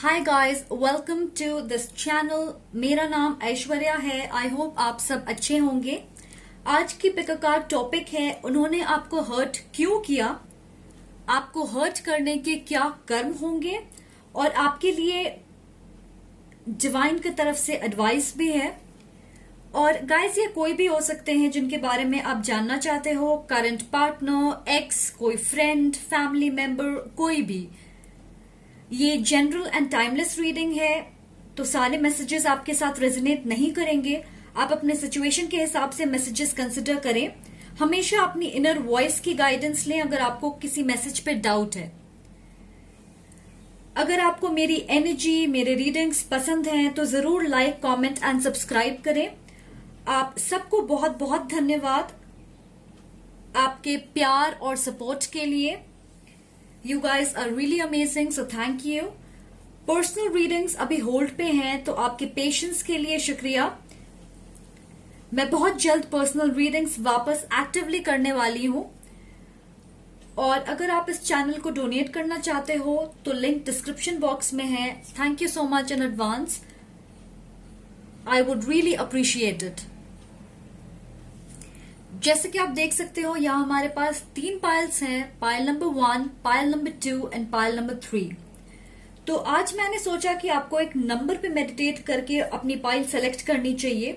Hi guys, welcome to this channel. मेरा नाम ऐश्वर्या है। आई होप आप सब अच्छे होंगे। आज की पिक का टॉपिक है, उन्होंने आपको हर्ट क्यों किया, आपको हर्ट करने के क्या कर्म होंगे और आपके लिए डिवाइन की तरफ से एडवाइस भी है। और गाइस, ये कोई भी हो सकते हैं जिनके बारे में आप जानना चाहते हो, करंट पार्टनर, एक्स, कोई फ्रेंड, फैमिली मेंबर, कोई भी। ये जनरल एंड टाइमलेस रीडिंग है, तो सारे मैसेजेस आपके साथ रेजोनेट नहीं करेंगे। आप अपने सिचुएशन के हिसाब से मैसेजेस कंसिडर करें। हमेशा अपनी इनर वॉइस की गाइडेंस लें अगर आपको किसी मैसेज पे डाउट है। अगर आपको मेरी एनर्जी, मेरे रीडिंग्स पसंद हैं तो जरूर लाइक, कमेंट एंड सब्सक्राइब करें। आप सबको बहुत बहुत धन्यवाद आपके प्यार और सपोर्ट के लिए। You guys are really amazing, so thank you. Personal readings अभी होल्ड पे हैं, तो आपके पेशेंस के लिए शुक्रिया। मैं बहुत जल्द पर्सनल रीडिंग्स वापस एक्टिवली करने वाली हूं। और अगर आप इस चैनल को डोनेट करना चाहते हो तो लिंक डिस्क्रिप्शन बॉक्स में है। Thank you so much in advance. I would really appreciate it. जैसे कि आप देख सकते हो, यहाँ हमारे पास 3 पाइल्स हैं, pile number 1, pile number 2 and pile number 3। तो आज मैंने सोचा कि आपको एक नंबर पे मेडिटेट करके अपनी पाइल सेलेक्ट करनी चाहिए।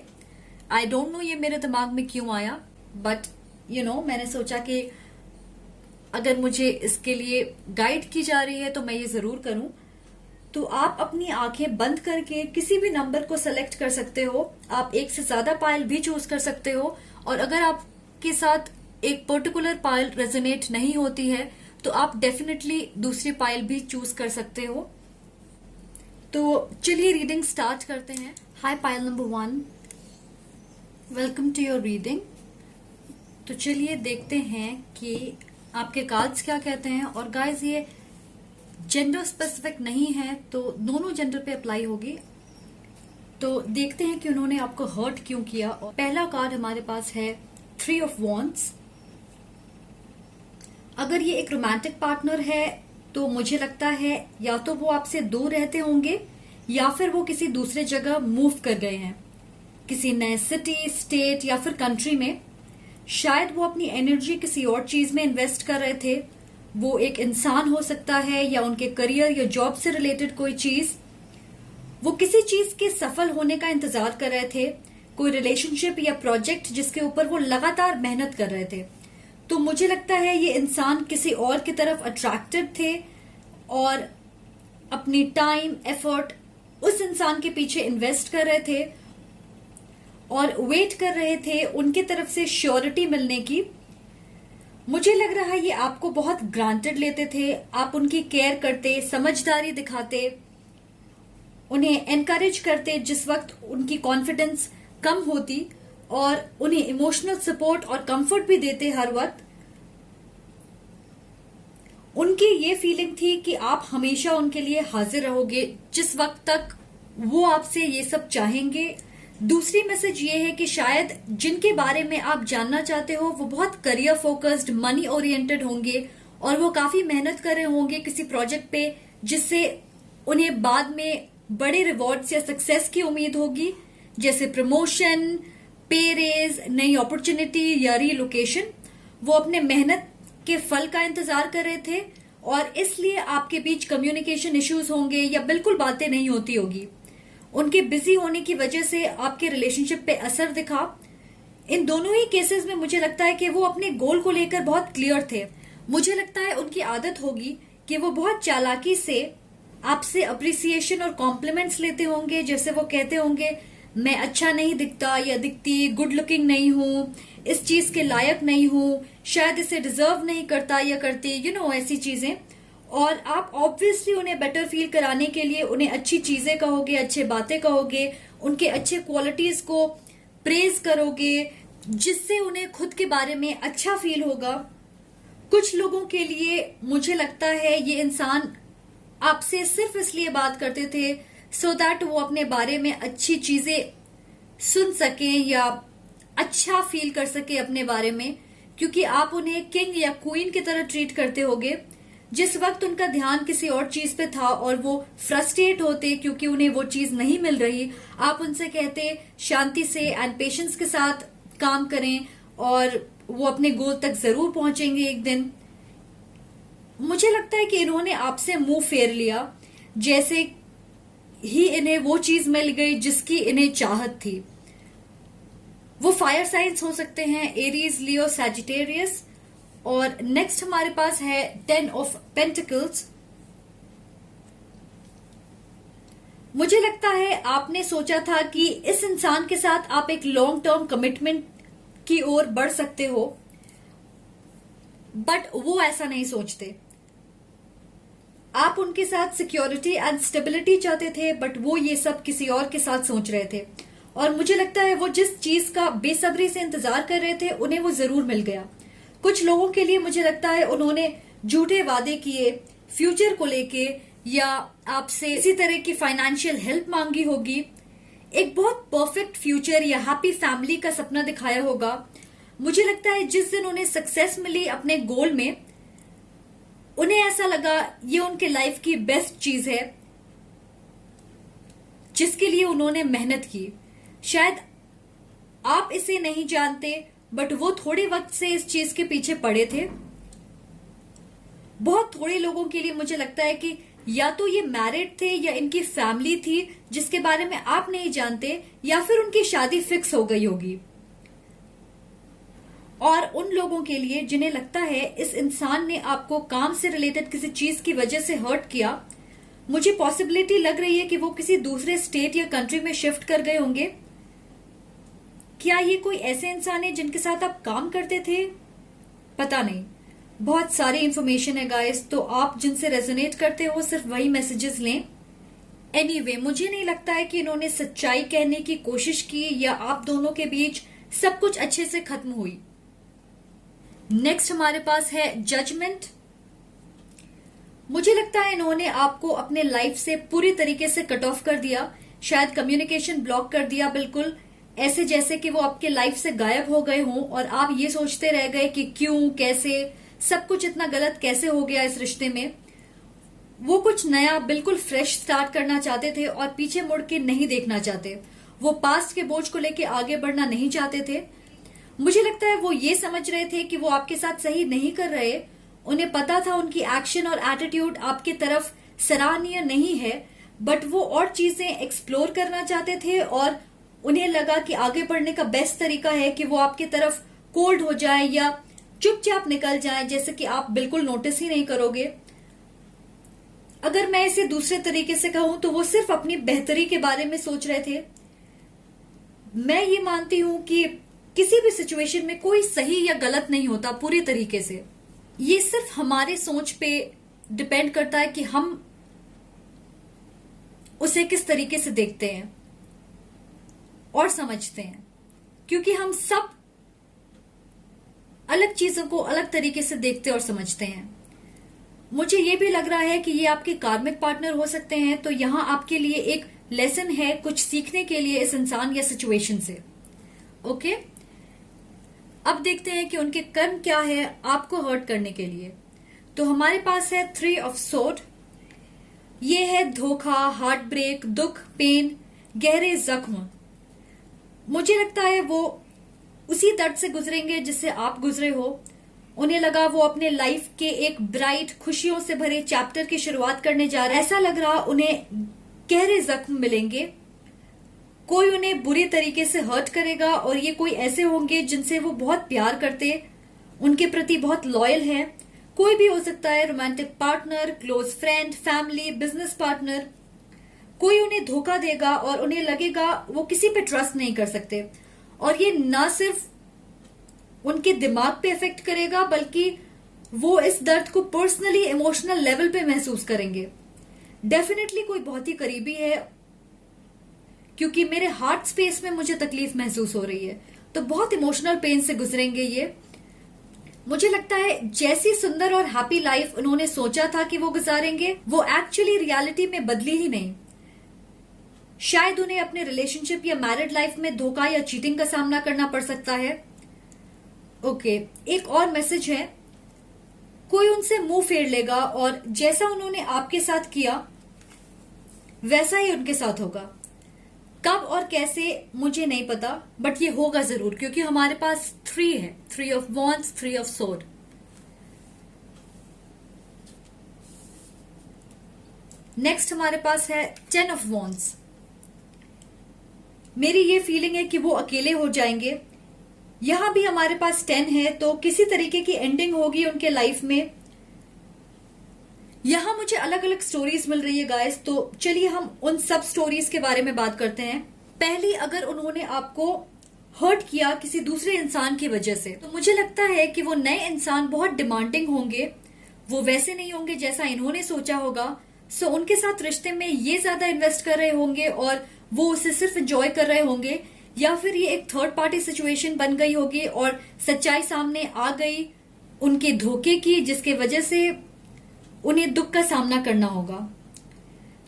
आई डोंट नो ये मेरे दिमाग में क्यों आया, बट मैंने सोचा कि अगर मुझे इसके लिए गाइड की जा रही है तो मैं ये जरूर करूं। तो आप अपनी आंखें बंद करके किसी भी नंबर को सेलेक्ट कर सकते हो। आप एक से ज्यादा पाइल भी चूज कर सकते हो। और अगर आपके साथ एक पर्टिकुलर पाइल रेजोनेट नहीं होती है तो आप डेफिनेटली दूसरी पाइल भी चूज कर सकते हो। तो चलिए रीडिंग स्टार्ट करते हैं। Hi pile number 1, welcome to your reading. तो चलिए देखते हैं कि आपके कार्ड्स क्या कहते हैं। और गाइस, ये जेंडर स्पेसिफिक नहीं है, तो दोनों जेंडर पे अप्लाई होगी। तो देखते हैं कि उन्होंने आपको हर्ट क्यों किया। और पहला कार्ड हमारे पास है 3 ऑफ वॉन्ड्स। अगर ये एक रोमांटिक पार्टनर है तो मुझे लगता है या तो वो आपसे दूर रहते होंगे या फिर वो किसी दूसरे जगह मूव कर गए हैं, किसी नए सिटी, स्टेट या फिर कंट्री में। शायद वो अपनी एनर्जी किसी और चीज में इन्वेस्ट कर रहे थे। वो एक इंसान हो सकता है या उनके करियर या जॉब से रिलेटेड कोई चीज। वो किसी चीज के सफल होने का इंतजार कर रहे थे, कोई रिलेशनशिप या प्रोजेक्ट जिसके ऊपर वो लगातार मेहनत कर रहे थे। तो मुझे लगता है ये इंसान किसी और की तरफ अट्रैक्टेड थे और अपनी टाइम, एफर्ट उस इंसान के पीछे इन्वेस्ट कर रहे थे और वेट कर रहे थे उनकी तरफ से श्योरिटी मिलने की। मुझे लग रहा है ये आपको बहुत ग्रांटेड लेते थे। आप उनकी केयर करते, समझदारी दिखाते, उन्हें एनकरेज करते जिस वक्त उनकी कॉन्फिडेंस कम होती, और उन्हें इमोशनल सपोर्ट और कंफर्ट भी देते हर वक्त। उनकी ये फीलिंग थी कि आप हमेशा उनके लिए हाजिर रहोगे जिस वक्त तक वो आपसे ये सब चाहेंगे। दूसरी मैसेज ये है कि शायद जिनके बारे में आप जानना चाहते हो वो बहुत करियर फोकस्ड, मनी ओरिएंटेड होंगे और वो काफी मेहनत कर रहे होंगे किसी प्रोजेक्ट पे जिससे उन्हें बाद में बड़े रिवॉर्ड्स या सक्सेस की उम्मीद होगी, जैसे प्रमोशन, पे रेज, नई अपॉर्चुनिटी या रीलोकेशन। वो अपने मेहनत के फल का इंतजार कर रहे थे और इसलिए आपके बीच कम्युनिकेशन इश्यूज होंगे या बिल्कुल बातें नहीं होती होगी। उनके बिजी होने की वजह से आपके रिलेशनशिप पे असर दिखा। इन दोनों ही केसेस में मुझे लगता है कि वो अपने गोल को लेकर बहुत क्लियर थे। मुझे लगता है उनकी आदत होगी कि वो बहुत चालाकी से आपसे अप्रिसिएशन और कॉम्प्लीमेंट्स लेते होंगे। जैसे वो कहते होंगे, मैं अच्छा नहीं दिखता या दिखती, गुड लुकिंग नहीं हूँ, इस चीज के लायक नहीं हूँ, शायद इसे डिजर्व नहीं करता या करती, ऐसी चीजें। और आप ऑब्वियसली उन्हें बेटर फील कराने के लिए उन्हें अच्छी चीजें कहोगे, अच्छी बातें कहोगे, उनके अच्छे क्वालिटीज को प्रेज करोगे जिससे उन्हें खुद के बारे में अच्छा फील होगा। कुछ लोगों के लिए मुझे लगता है ये इंसान आपसे सिर्फ इसलिए बात करते थे सो दैट वो अपने बारे में अच्छी चीजें सुन सके या अच्छा फील कर सके अपने बारे में, क्योंकि आप उन्हें किंग या क्वीन की तरह ट्रीट करते होगे। जिस वक्त उनका ध्यान किसी और चीज पे था और वो फ्रस्ट्रेट होते क्योंकि उन्हें वो चीज नहीं मिल रही, आप उनसे कहते शांति से एंड पेशेंस के साथ काम करें और वो अपने गोल तक जरूर पहुंचेंगे एक दिन। मुझे लगता है कि इन्होंने आपसे मुंह फेर लिया जैसे ही इन्हें वो चीज मिल गई जिसकी इन्हें चाहत थी। वो फायर साइंस हो सकते हैं, एरीज, लियो, सैजिटेरियस। और नेक्स्ट हमारे पास है 10 ऑफ पेंटिकल्स। मुझे लगता है आपने सोचा था कि इस इंसान के साथ आप एक लॉन्ग टर्म कमिटमेंट की ओर बढ़ सकते हो, बट वो ऐसा नहीं सोचते। आप उनके साथ सिक्योरिटी एंड स्टेबिलिटी चाहते थे, बट वो ये सब किसी और के साथ सोच रहे थे। और मुझे लगता है वो जिस चीज का बेसब्री से इंतजार कर रहे थे उन्हें वो जरूर मिल गया। कुछ लोगों के लिए मुझे लगता है उन्होंने झूठे वादे किए फ्यूचर को लेके, या आपसे इसी तरह की फाइनेंशियल हेल्प मांगी होगी, एक बहुत परफेक्ट फ्यूचर या हैप्पी फैमिली का सपना दिखाया होगा। मुझे लगता है जिस दिन उन्हें सक्सेस मिली अपने गोल में, उन्हें ऐसा लगा ये उनके लाइफ की बेस्ट चीज है जिसके लिए उन्होंने मेहनत की। शायद आप इसे नहीं जानते, बट वो थोड़े वक्त से इस चीज के पीछे पड़े थे। बहुत थोड़े लोगों के लिए मुझे लगता है कि या तो ये मैरिड थे या इनकी फैमिली थी जिसके बारे में आप नहीं जानते, या फिर उनकी शादी फिक्स हो गई होगी। और उन लोगों के लिए जिन्हें लगता है इस इंसान ने आपको काम से रिलेटेड किसी चीज की वजह से हर्ट किया, मुझे पॉसिबिलिटी लग रही है कि वो किसी दूसरे स्टेट या कंट्री में शिफ्ट कर गए होंगे। क्या ये कोई ऐसे इंसान है जिनके साथ आप काम करते थे? पता नहीं, बहुत सारी इंफॉर्मेशन है गाइस, तो आप जिनसे रेजोनेट करते हो सिर्फ वही मैसेजेस लें। एनीवे, मुझे नहीं लगता है कि इन्होंने सच्चाई कहने की कोशिश की या आप दोनों के बीच सब कुछ अच्छे से खत्म हुई। नेक्स्ट हमारे पास है जजमेंट। मुझे लगता है इन्होंने आपको अपने लाइफ से पूरी तरीके से कट ऑफ कर दिया, शायद कम्युनिकेशन ब्लॉक कर दिया, बिल्कुल ऐसे जैसे कि वो आपके लाइफ से गायब हो गए हों और आप ये सोचते रह गए कि क्यों, कैसे, सब कुछ इतना गलत कैसे हो गया इस रिश्ते में। वो कुछ नया बिल्कुल फ्रेश स्टार्ट करना चाहते थे और पीछे मुड़ के नहीं देखना चाहते। वो पास्ट के बोझ को लेके आगे बढ़ना नहीं चाहते थे। मुझे लगता है वो ये समझ रहे थे कि वो आपके साथ सही नहीं कर रहे। उन्हें पता था उनकी एक्शन और एटीट्यूड आपकी तरफ सराहनीय नहीं है, बट वो और चीजें एक्सप्लोर करना चाहते थे और उन्हें लगा कि आगे बढ़ने का बेस्ट तरीका है कि वो आपकी तरफ कोल्ड हो जाए या चुपचाप निकल जाए, जैसे कि आप बिल्कुल नोटिस ही नहीं करोगे। अगर मैं इसे दूसरे तरीके से कहूं तो वो सिर्फ अपनी बेहतरी के बारे में सोच रहे थे। मैं ये मानती हूं कि किसी भी सिचुएशन में कोई सही या गलत नहीं होता पूरी तरीके से। ये सिर्फ हमारे सोच पे डिपेंड करता है कि हम उसे किस तरीके से देखते हैं और समझते हैं, क्योंकि हम सब अलग चीजों को अलग तरीके से देखते और समझते हैं। मुझे ये भी लग रहा है कि ये आपके कार्मिक पार्टनर हो सकते हैं, तो यहां आपके लिए एक लेसन है कुछ सीखने के लिए इस इंसान या सिचुएशन से। ओके, अब देखते हैं कि उनके कर्म क्या है आपको हर्ट करने के लिए। तो हमारे पास है 3 ऑफ सोर्ड। ये है धोखा, हार्ट ब्रेक, दुख, पेन, गहरे जख्म। मुझे लगता है वो उसी दर्द से गुजरेंगे जिससे आप गुजरे हो। उन्हें लगा वो अपने लाइफ के एक ब्राइट, खुशियों से भरे चैप्टर की शुरुआत करने जा रहे हैं। ऐसा लग रहा उन्हें गहरे जख्म मिलेंगे। कोई उन्हें बुरी तरीके से हर्ट करेगा और ये कोई ऐसे होंगे जिनसे वो बहुत प्यार करते, उनके प्रति बहुत लॉयल है। कोई भी हो सकता है, romantic partner, close friend, family, business partner. कोई उन्हें धोखा देगा और उन्हें लगेगा वो किसी पे ट्रस्ट नहीं कर सकते, और ये ना सिर्फ उनके दिमाग पे इफेक्ट करेगा बल्कि वो इस दर्द को पर्सनली, इमोशनल लेवल पे महसूस करेंगे। डेफिनेटली कोई बहुत ही करीबी है, क्योंकि मेरे हार्ट स्पेस में मुझे तकलीफ महसूस हो रही है, तो बहुत इमोशनल पेन से गुजरेंगे ये। मुझे लगता है जैसी सुंदर और हैप्पी लाइफ उन्होंने सोचा था कि वो गुजारेंगे, वो एक्चुअली रियलिटी में बदली ही नहीं। शायद उन्हें अपने रिलेशनशिप या मैरिड लाइफ में धोखा या चीटिंग का सामना करना पड़ सकता है। ओके, एक और मैसेज है, कोई उनसे मुंह फेर लेगा और जैसा उन्होंने आपके साथ किया वैसा ही उनके साथ होगा। कब और कैसे मुझे नहीं पता, बट ये होगा जरूर, क्योंकि हमारे पास 3 है, 3 of wands, 3 of sword. Next हमारे पास है 10 ऑफ वॉन्ड्स। मेरी ये फीलिंग है कि वो अकेले हो जाएंगे। यहां भी हमारे पास 10 है, तो किसी तरीके की एंडिंग होगी उनके लाइफ में। यहां मुझे अलग अलग स्टोरीज मिल रही है गाइस, तो चलिए हम उन सब स्टोरीज के बारे में बात करते हैं। पहली, अगर उन्होंने आपको हर्ट किया किसी दूसरे इंसान की वजह से, तो मुझे लगता है कि वो नए इंसान बहुत डिमांडिंग होंगे। वो वैसे नहीं होंगे जैसा इन्होंने सोचा होगा। सो उनके साथ रिश्ते में ये ज्यादा इन्वेस्ट कर रहे होंगे और वो उसे सिर्फ एंजॉय कर रहे होंगे, या फिर ये एक थर्ड पार्टी सिचुएशन बन गई होगी और सच्चाई सामने आ गई उनके धोखे की, जिसके वजह से उन्हें दुख का सामना करना होगा।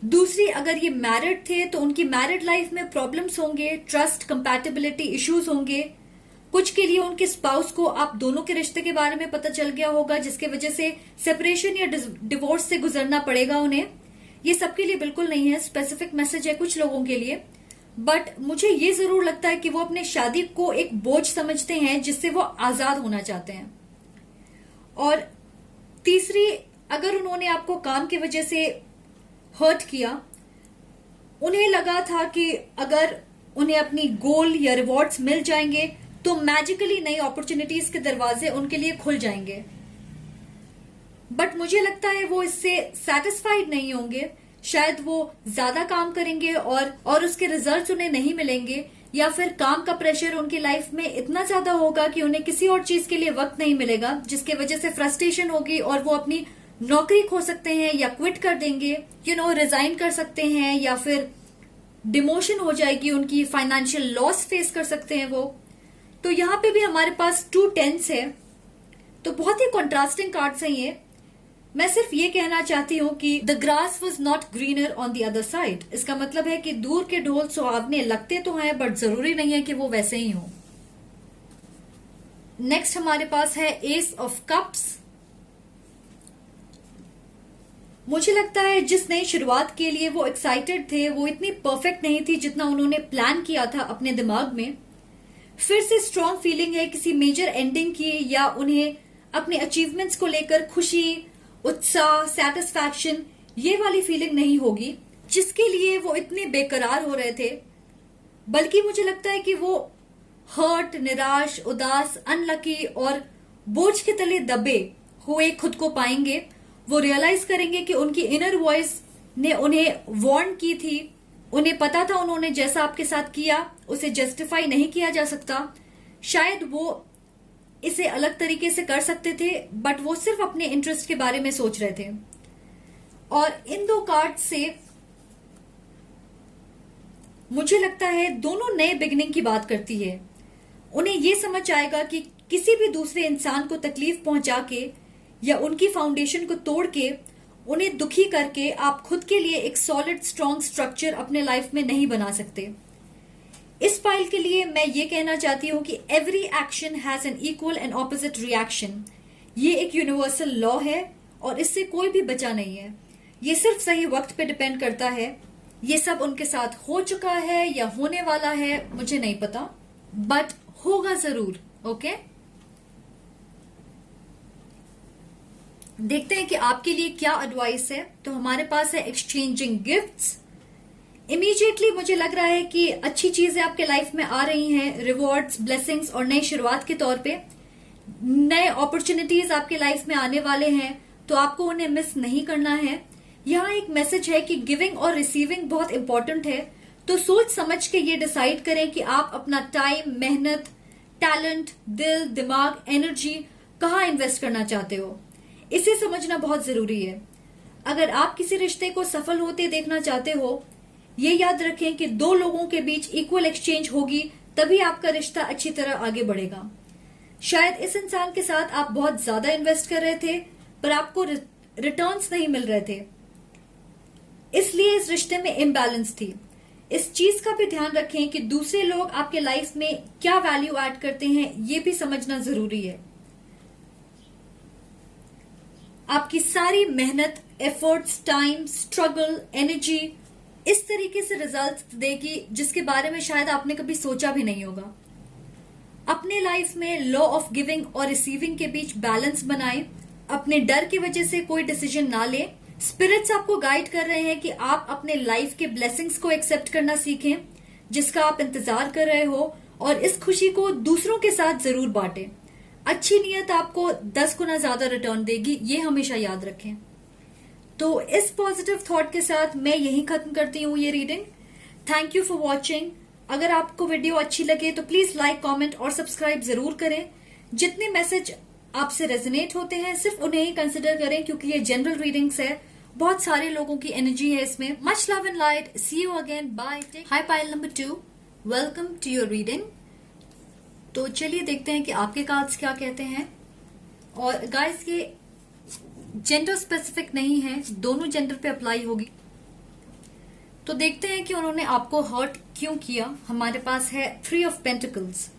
दूसरी, अगर ये मैरिड थे तो उनकी मैरिड लाइफ में प्रॉब्लम्स होंगे, ट्रस्ट कंपैटिबिलिटी इश्यूज होंगे। कुछ के लिए उनके स्पाउस को आप दोनों के रिश्ते के बारे में पता चल गया होगा, जिसके वजह से सेपरेशन या डिवोर्स से गुजरना पड़ेगा उन्हें। ये सबके लिए बिल्कुल नहीं है, स्पेसिफिक मैसेज है कुछ लोगों के लिए। बट मुझे ये जरूर लगता है कि वो अपने शादी को एक बोझ समझते हैं जिससे वो आजाद होना चाहते हैं। और तीसरी, अगर उन्होंने आपको काम की वजह से हर्ट किया, उन्हें लगा था कि अगर उन्हें अपनी गोल या रिवॉर्ड्स मिल जाएंगे तो मैजिकली नई अपॉर्चुनिटीज के दरवाजे उनके लिए खुल जाएंगे। बट मुझे लगता है वो इससे सेटिस्फाइड नहीं होंगे। शायद वो ज्यादा काम करेंगे और उसके रिजल्ट्स उन्हें नहीं मिलेंगे, या फिर काम का प्रेशर उनकी लाइफ में इतना ज्यादा होगा कि उन्हें किसी और चीज के लिए वक्त नहीं मिलेगा, जिसकी वजह से फ्रस्ट्रेशन होगी और वो अपनी नौकरी खो सकते हैं या क्विट कर देंगे, रिजाइन कर सकते हैं, या फिर डिमोशन हो जाएगी उनकी, फाइनेंशियल लॉस फेस कर सकते हैं वो। तो यहां पे भी हमारे पास 2 10s है, तो बहुत ही कॉन्ट्रास्टिंग कार्ड्स हैं ये। मैं सिर्फ ये कहना चाहती हूँ कि the grass was not greener on the other side. इसका मतलब है कि दूर के ढोल सुहावने लगते तो हैं, बट जरूरी नहीं है कि वो वैसे ही हो। नेक्स्ट हमारे पास है एस ऑफ कप्स। मुझे लगता है जिस नई शुरुआत के लिए वो एक्साइटेड थे वो इतनी परफेक्ट नहीं थी जितना उन्होंने प्लान किया था अपने दिमाग में। फिर से स्ट्रॉन्ग फीलिंग है किसी मेजर एंडिंग की, या उन्हें अपने अचीवमेंट्स को लेकर खुशी, उत्साह, सेटिस्फैक्शन, ये वाली फीलिंग नहीं होगी जिसके लिए वो इतने बेकरार हो रहे थे। बल्कि मुझे लगता है कि वो हर्ट, निराश, उदास, अनलकी और बोझ के तले दबे हुए खुद को पाएंगे। वो रियलाइज करेंगे कि उनकी इनर वॉइस ने उन्हें वार्न की थी। उन्हें पता था उन्होंने जैसा आपके साथ किया उसे जस्टिफाई नहीं किया जा सकता। शायद वो इसे अलग तरीके से कर सकते थे, बट वो सिर्फ अपने इंटरेस्ट के बारे में सोच रहे थे। और इन 2 कार्ड से मुझे लगता है दोनों नए बिगिनिंग की बात करती है। उन्हें ये समझ आएगा कि किसी भी दूसरे इंसान को तकलीफ पहुंचा के या उनकी फाउंडेशन को तोड़ के, उन्हें दुखी करके आप खुद के लिए एक सॉलिड स्ट्रॉन्ग स्ट्रक्चर अपने लाइफ में नहीं बना सकते। इस फाइल के लिए मैं ये कहना चाहती हूं कि every action has an equal and opposite reaction. ये एक यूनिवर्सल लॉ है और इससे कोई भी बचा नहीं है। ये सिर्फ सही वक्त पे डिपेंड करता है। ये सब उनके साथ हो चुका है या होने वाला है मुझे नहीं पता, बट होगा जरूर। ओके, देखते हैं कि आपके लिए क्या एडवाइस है। तो हमारे पास है एक्सचेंजिंग गिफ्ट्स। इमीडिएटली मुझे लग रहा है कि अच्छी चीजें आपके लाइफ में आ रही हैं, रिवॉर्ड्स, ब्लेसिंग्स और नई शुरुआत के तौर पे। नए अपॉर्चुनिटीज आपके लाइफ में आने वाले हैं, तो आपको उन्हें मिस नहीं करना है। यहाँ एक मैसेज है कि गिविंग और रिसीविंग बहुत इंपॉर्टेंट है, तो सोच समझ के ये डिसाइड करें कि आप अपना टाइम, मेहनत, टैलेंट, दिल, दिमाग, एनर्जी कहाँ इन्वेस्ट करना चाहते हो। इसे समझना बहुत जरूरी है। अगर आप किसी रिश्ते को सफल होते देखना चाहते हो, ये याद रखें कि 2 लोगों के बीच इक्वल एक्सचेंज होगी, तभी आपका रिश्ता अच्छी तरह आगे बढ़ेगा। शायद इस इंसान के साथ आप बहुत ज्यादा इन्वेस्ट कर रहे थे पर आपको रिटर्न्स नहीं मिल रहे थे, इसलिए इस रिश्ते में इम्बैलेंस थी। इस चीज का भी ध्यान रखें कि दूसरे लोग आपके लाइफ में क्या वैल्यू ऐड करते हैं, ये भी समझना जरूरी है। आपकी सारी मेहनत, एफर्ट्स, टाइम, स्ट्रगल, एनर्जी इस तरीके से रिजल्ट देगी जिसके बारे में शायद आपने कभी सोचा भी नहीं होगा। अपने लाइफ में लॉ ऑफ गिविंग और रिसीविंग के बीच बैलेंस बनाएं। अपने डर की वजह से कोई डिसीजन ना लें। स्पिरिट्स आपको गाइड कर रहे हैं कि आप अपने लाइफ के ब्लेसिंग्स को एक्सेप्ट करना सीखें जिसका आप इंतजार कर रहे हो, और इस खुशी को दूसरों के साथ जरूर बांटें। अच्छी नीयत आपको 10 गुना ज्यादा रिटर्न देगी, ये हमेशा याद रखें। तो इस पॉजिटिव थॉट के साथ मैं यही खत्म करती हूँ ये reading. Thank you for watching. अगर आपको वीडियो अच्छी लगे तो प्लीज लाइक, कमेंट और सब्सक्राइब जरूर करें। जितने मैसेज आपसे रेजोनेट होते हैं सिर्फ उन्हें ही कंसिडर करें, क्योंकि ये जनरल रीडिंग्स है, बहुत सारे लोगों की एनर्जी है इसमें। Much love and light, see you again, bye. Hi pile number 2, welcome to your reading. तो चलिए देखते हैं कि आपके कार्ड्स क्या कहते हैं। और गाइस ये जेंडर स्पेसिफिक नहीं है, दोनों जेंडर पे अप्लाई होगी। तो देखते हैं कि उन्होंने आपको हर्ट क्यों किया। हमारे पास है 3 ऑफ पेंटिकल्स।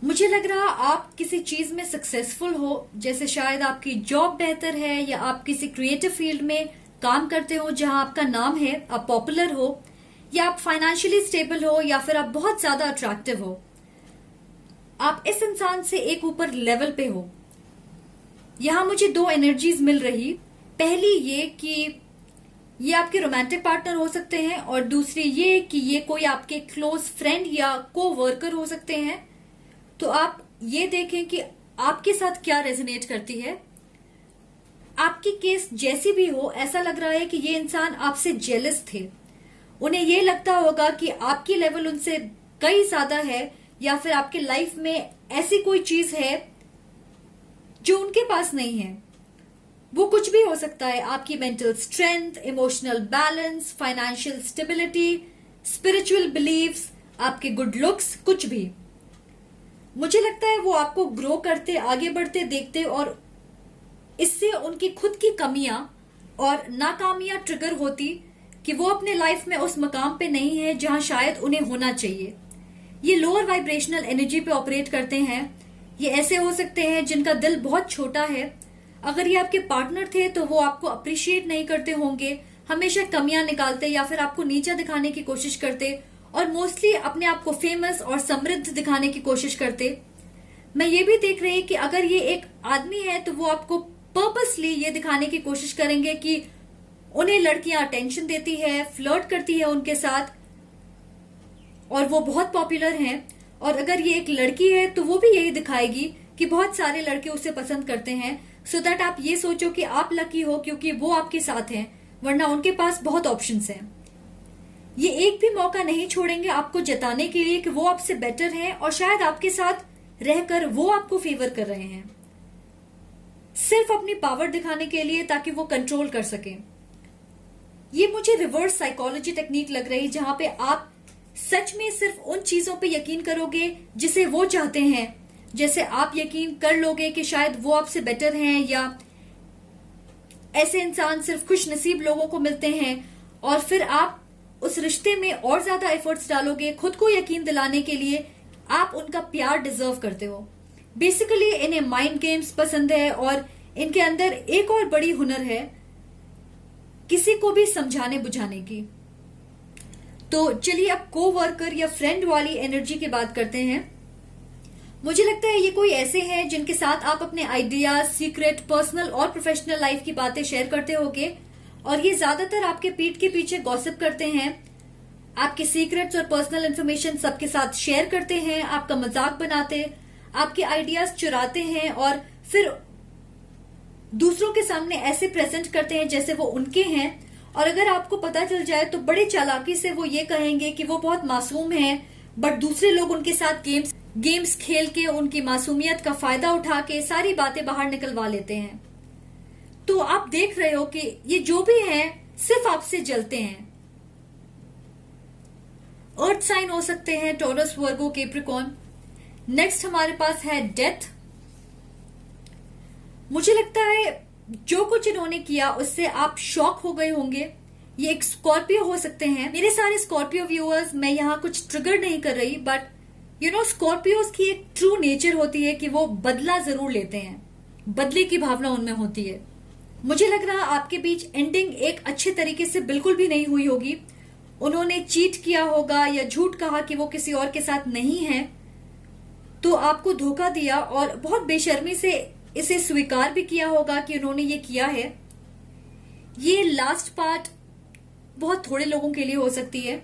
मुझे लग रहा आप किसी चीज में सक्सेसफुल हो, जैसे शायद आपकी जॉब बेहतर है या आप किसी क्रिएटिव फील्ड में काम करते हो जहां आपका नाम है, आप पॉपुलर हो, या आप फाइनेंशियली स्टेबल हो, या फिर आप बहुत ज्यादा अट्रैक्टिव हो। आप इस इंसान से एक ऊपर लेवल पे हो। यहां मुझे 2 एनर्जीज मिल रही। पहली ये कि ये आपके रोमांटिक पार्टनर हो सकते हैं, और दूसरी ये कि ये कोई आपके क्लोज फ्रेंड या को वर्कर हो सकते हैं। तो आप ये देखें कि आपके साथ क्या रेजोनेट करती है। आपकी केस जैसी भी हो, ऐसा लग रहा है कि ये इंसान आपसे जेलस थे। उन्हें ये लगता होगा कि आपकी लेवल उनसे कई ज्यादा है, या फिर आपके लाइफ में ऐसी कोई चीज है जो उनके पास नहीं है। वो कुछ भी हो सकता है, आपकी mental strength, emotional balance, financial stability, spiritual believes, आपके गुड लुक्स, कुछ भी। मुझे लगता है वो आपको ग्रो करते, आगे बढ़ते देखते, और इससे उनकी खुद की कमियां और नाकामियां ट्रिगर होती कि वो अपने लाइफ में उस मकाम पे नहीं है जहां शायद उन्हें होना चाहिए। ये लोअर वाइब्रेशनल एनर्जी पे ऑपरेट करते हैं। ये ऐसे हो सकते हैं जिनका दिल बहुत छोटा है। अगर ये आपके पार्टनर थे तो वो आपको अप्रिशिएट नहीं करते होंगे, हमेशा कमियां निकालते या फिर आपको नीचा दिखाने की कोशिश करते, और मोस्टली अपने आप को फेमस और समृद्ध दिखाने की कोशिश करते। मैं ये भी देख रही कि अगर ये एक आदमी है तो वो आपको पर्पसली ये दिखाने की कोशिश करेंगे कि उन्हें लड़कियां अटेंशन देती है, फ्लर्ट करती है उनके साथ, और वो बहुत पॉपुलर हैं। और अगर ये एक लड़की है तो वो भी यही दिखाएगी कि बहुत सारे लड़के उसे पसंद करते हैं, सो दैट आप ये सोचो कि आप लकी हो क्योंकि वो आपके साथ हैं, वरना उनके पास बहुत ऑप्शंस हैं। ये एक भी मौका नहीं छोड़ेंगे आपको जताने के लिए कि वो आपसे बेटर हैं, और शायद आपके साथ रहकर वो आपको फेवर कर रहे हैं, सिर्फ अपनी पावर दिखाने के लिए ताकि वो कंट्रोल कर सकें। ये मुझे रिवर्स साइकोलॉजी टेक्निक लग रही, जहां पे आप सच में सिर्फ उन चीजों पे यकीन करोगे जिसे वो चाहते हैं। जैसे आप यकीन कर लोगे कि शायद वो आपसे बेटर हैं, या ऐसे इंसान सिर्फ खुश नसीब लोगों को मिलते हैं, और फिर आप उस रिश्ते में और ज्यादा एफर्ट्स डालोगे खुद को यकीन दिलाने के लिए आप उनका प्यार डिजर्व करते हो। बेसिकली इन्हें माइंड गेम्स पसंद है, और इनके अंदर एक और बड़ी हुनर है किसी को भी समझाने बुझाने की। तो चलिए अब को वर्कर या फ्रेंड वाली एनर्जी की बात करते हैं। मुझे लगता है ये कोई ऐसे हैं जिनके साथ आप अपने आइडियाज, सीक्रेट, पर्सनल और प्रोफेशनल लाइफ की बातें शेयर करते होगे, और ये ज्यादातर आपके पीठ के पीछे गॉसिप करते हैं, आपके सीक्रेट्स और पर्सनल इन्फॉर्मेशन सबके साथ शेयर करते हैं, आपका मजाक बनाते, आपके आइडियाज चुराते हैं, और फिर दूसरों के सामने ऐसे प्रेजेंट करते हैं जैसे वो उनके हैं। और अगर आपको पता चल जाए तो बड़े चालाकी से वो ये कहेंगे कि वो बहुत मासूम हैं, बट दूसरे लोग उनके साथ गेम्स खेल के उनकी मासूमियत का फायदा उठा के सारी बातें बाहर निकलवा लेते हैं। तो आप देख रहे हो कि ये जो भी हैं सिर्फ आपसे जलते हैं। अर्थ साइन हो सकते हैं टॉरस, वर्गो, कैप्रिकॉर्न। नेक्स्ट हमारे पास है डेथ। मुझे लगता है जो कुछ इन्होंने किया उससे आप शॉक हो गए होंगे। ये एक स्कॉर्पियो हो सकते हैं। मेरे सारे स्कॉर्पियो व्यूअर्स, मैं यहाँ कुछ ट्रिगर नहीं कर रही, बट स्कॉर्पियोज की एक ट्रू नेचर होती है कि वो बदला जरूर लेते हैं। बदले की भावना उनमें होती है। मुझे लग रहा आपके बीच एंडिंग एक अच्छे तरीके से बिल्कुल भी नहीं हुई होगी। उन्होंने चीट किया होगा या झूठ कहा कि वो किसी और के साथ नहीं है, तो आपको धोखा दिया और बहुत बेशर्मी से इसे स्वीकार भी किया होगा कि उन्होंने ये किया है। ये लास्ट पार्ट बहुत थोड़े लोगों के लिए हो सकती है।